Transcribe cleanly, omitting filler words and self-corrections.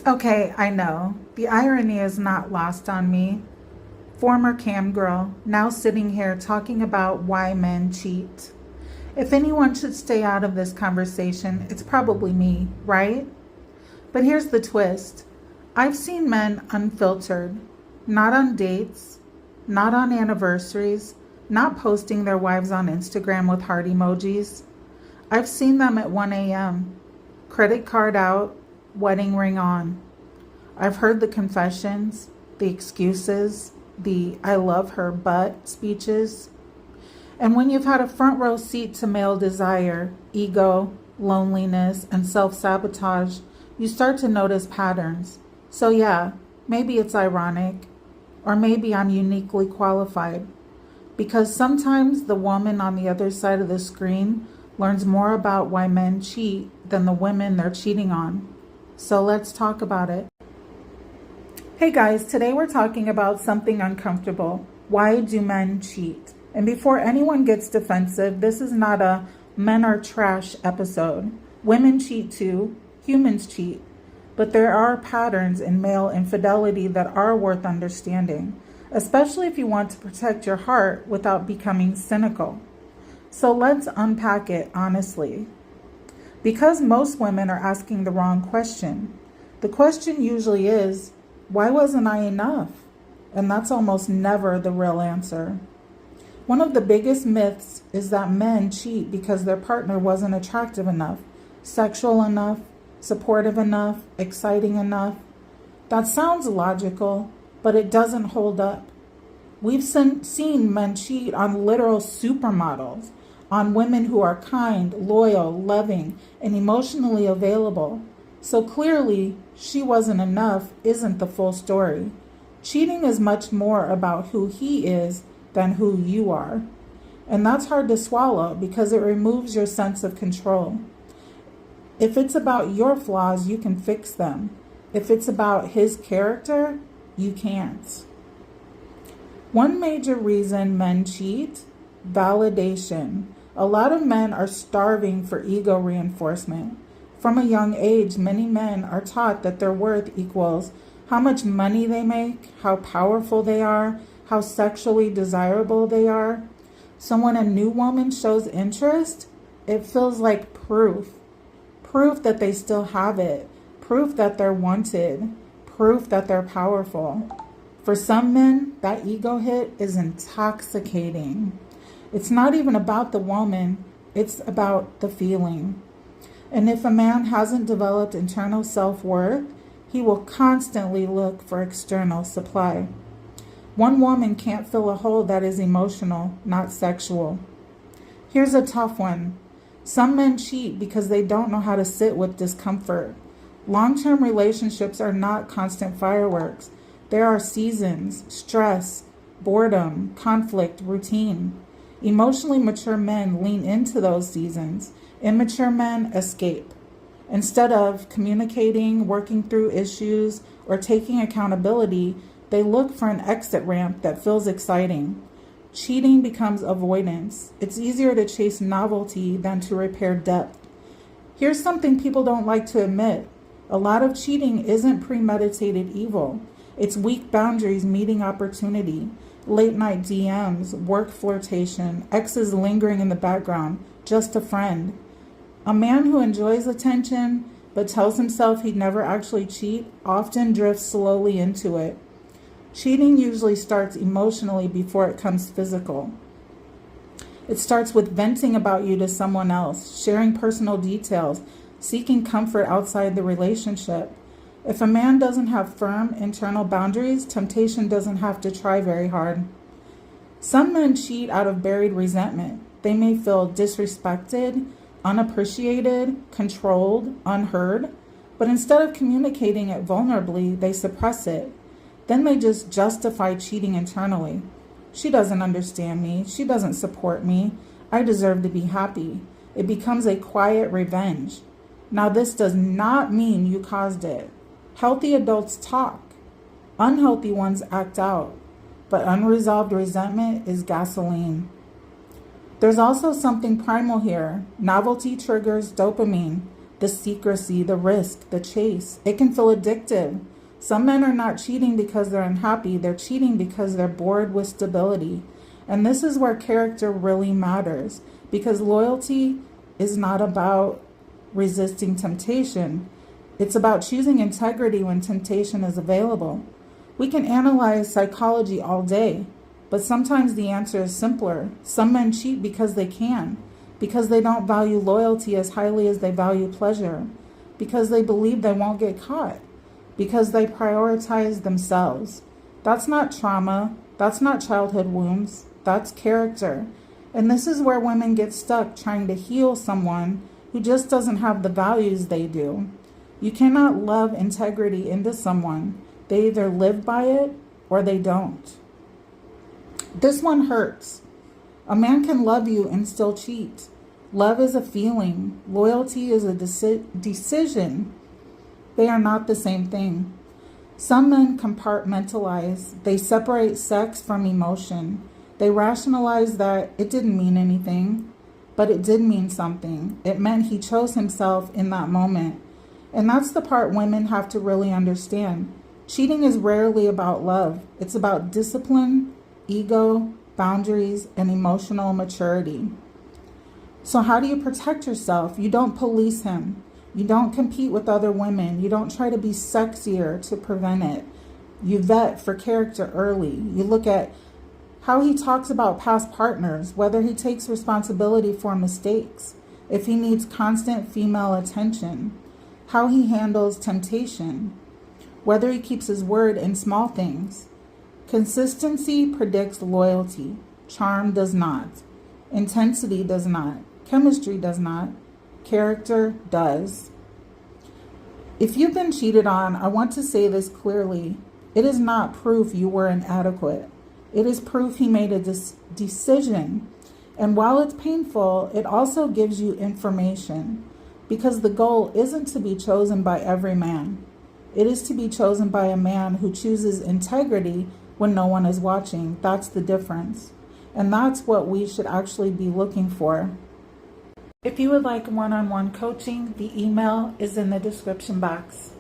Okay, I know. The irony is not lost on me. Former cam girl, now sitting here talking about why men cheat. If anyone should stay out of this conversation, it's probably me, right? But here's the twist. I've seen men unfiltered, not on dates, not on anniversaries, not posting their wives on Instagram with heart emojis. I've seen them at 1 a.m., credit card out, wedding ring on. I've heard the confessions, the excuses, the I love her but speeches. And when you've had a front row seat to male desire, ego, loneliness, and self sabotage, you start to notice patterns. So, yeah, maybe it's ironic, or maybe I'm uniquely qualified. Because sometimes the woman on the other side of the screen learns more about why men cheat than the women they're cheating on. So, let's talk about it. Hey guys, today we're talking about something uncomfortable. Why do men cheat? And before anyone gets defensive, this is not a men are trash episode. Women cheat too, humans cheat. But there are patterns in male infidelity that are worth understanding, especially if you want to protect your heart without becoming cynical. So let's unpack it honestly. Because most women are asking the wrong question. The question usually is, why wasn't I enough? And that's almost never the real answer. One of the biggest myths is that men cheat because their partner wasn't attractive enough, sexual enough, supportive enough, exciting enough. That sounds logical, but it doesn't hold up. We've seen men cheat on literal supermodels, on women who are kind, loyal, loving, and emotionally available. So clearly, she wasn't enough isn't the full story. Cheating is much more about who he is than who you are. And that's hard to swallow because it removes your sense of control. If it's about your flaws, you can fix them. If it's about his character, you can't. One major reason men cheat, validation. A lot of men are starving for ego reinforcement. From a young age, many men are taught that their worth equals how much money they make, how powerful they are, how sexually desirable they are. So when a new woman shows interest, it feels like proof. Proof that they still have it. Proof that they're wanted. Proof that they're powerful. For some men, that ego hit is intoxicating. It's not even about the woman, it's about the feeling. And if a man hasn't developed internal self-worth, he will constantly look for external supply. One woman can't fill a hole that is emotional, not sexual. Here's a tough one. Some men cheat because they don't know how to sit with discomfort. Long-term relationships are not constant fireworks. There are seasons, stress, boredom, conflict, routine. Emotionally mature men lean into those seasons. Immature men escape. Instead of communicating, working through issues, or taking accountability, they look for an exit ramp that feels exciting. Cheating becomes avoidance. It's easier to chase novelty than to repair depth. Here's something people don't like to admit. A lot of cheating isn't premeditated evil. It's weak boundaries meeting opportunity, late night DMs, work flirtation, exes lingering in the background, just a friend. A man who enjoys attention but tells himself he'd never actually cheat often drifts slowly into it. Cheating usually starts emotionally before it comes physical. It starts with venting about you to someone else, sharing personal details, seeking comfort outside the relationship. If a man doesn't have firm internal boundaries, temptation doesn't have to try very hard. Some men cheat out of buried resentment. They may feel disrespected, unappreciated, controlled, unheard, but instead of communicating it vulnerably, they suppress it. Then they just justify cheating internally. She doesn't understand me. She doesn't support me. I deserve to be happy. It becomes a quiet revenge. Now, this does not mean you caused it. Healthy adults talk. Unhealthy ones act out. But unresolved resentment is gasoline. There's also something primal here. Novelty triggers dopamine. the secrecy, the risk, the chase. It can feel addictive. Some men are not cheating because they're unhappy. They're cheating because they're bored with stability. And this is where character really matters, because loyalty is not about resisting temptation. It's about choosing integrity when temptation is available. We can analyze psychology all day, but sometimes the answer is simpler. Some men cheat because they can, because they don't value loyalty as highly as they value pleasure, because they believe they won't get caught, because they prioritize themselves. That's not trauma. That's not childhood wounds. That's character. And this is where women get stuck trying to heal someone who just doesn't have the values they do. You cannot love integrity into someone. They either live by it or they don't. This one hurts. A man can love you and still cheat. Love is a feeling. Loyalty is a decision. They are not the same thing. Some men compartmentalize. They separate sex from emotion. They rationalize that it didn't mean anything, but it did mean something. It meant he chose himself in that moment. And that's the part women have to really understand. Cheating is rarely about love. It's about discipline, ego, boundaries, and emotional maturity. So how do you protect yourself? You don't police him. You don't compete with other women. You don't try to be sexier to prevent it. You vet for character early. You look at how he talks about past partners, whether he takes responsibility for mistakes, if he needs constant female attention, how he handles temptation, whether he keeps his word in small things. Consistency predicts loyalty. Charm does not. Intensity does not. Chemistry does not. Character does. If you've been cheated on, I want to say this clearly. It is not proof you were inadequate. It is proof he made a decision. And while it's painful, it also gives you information, because the goal isn't to be chosen by every man. It is to be chosen by a man who chooses integrity when no one is watching. That's the difference. And that's what we should actually be looking for. If you would like one-on-one coaching, the email is in the description box.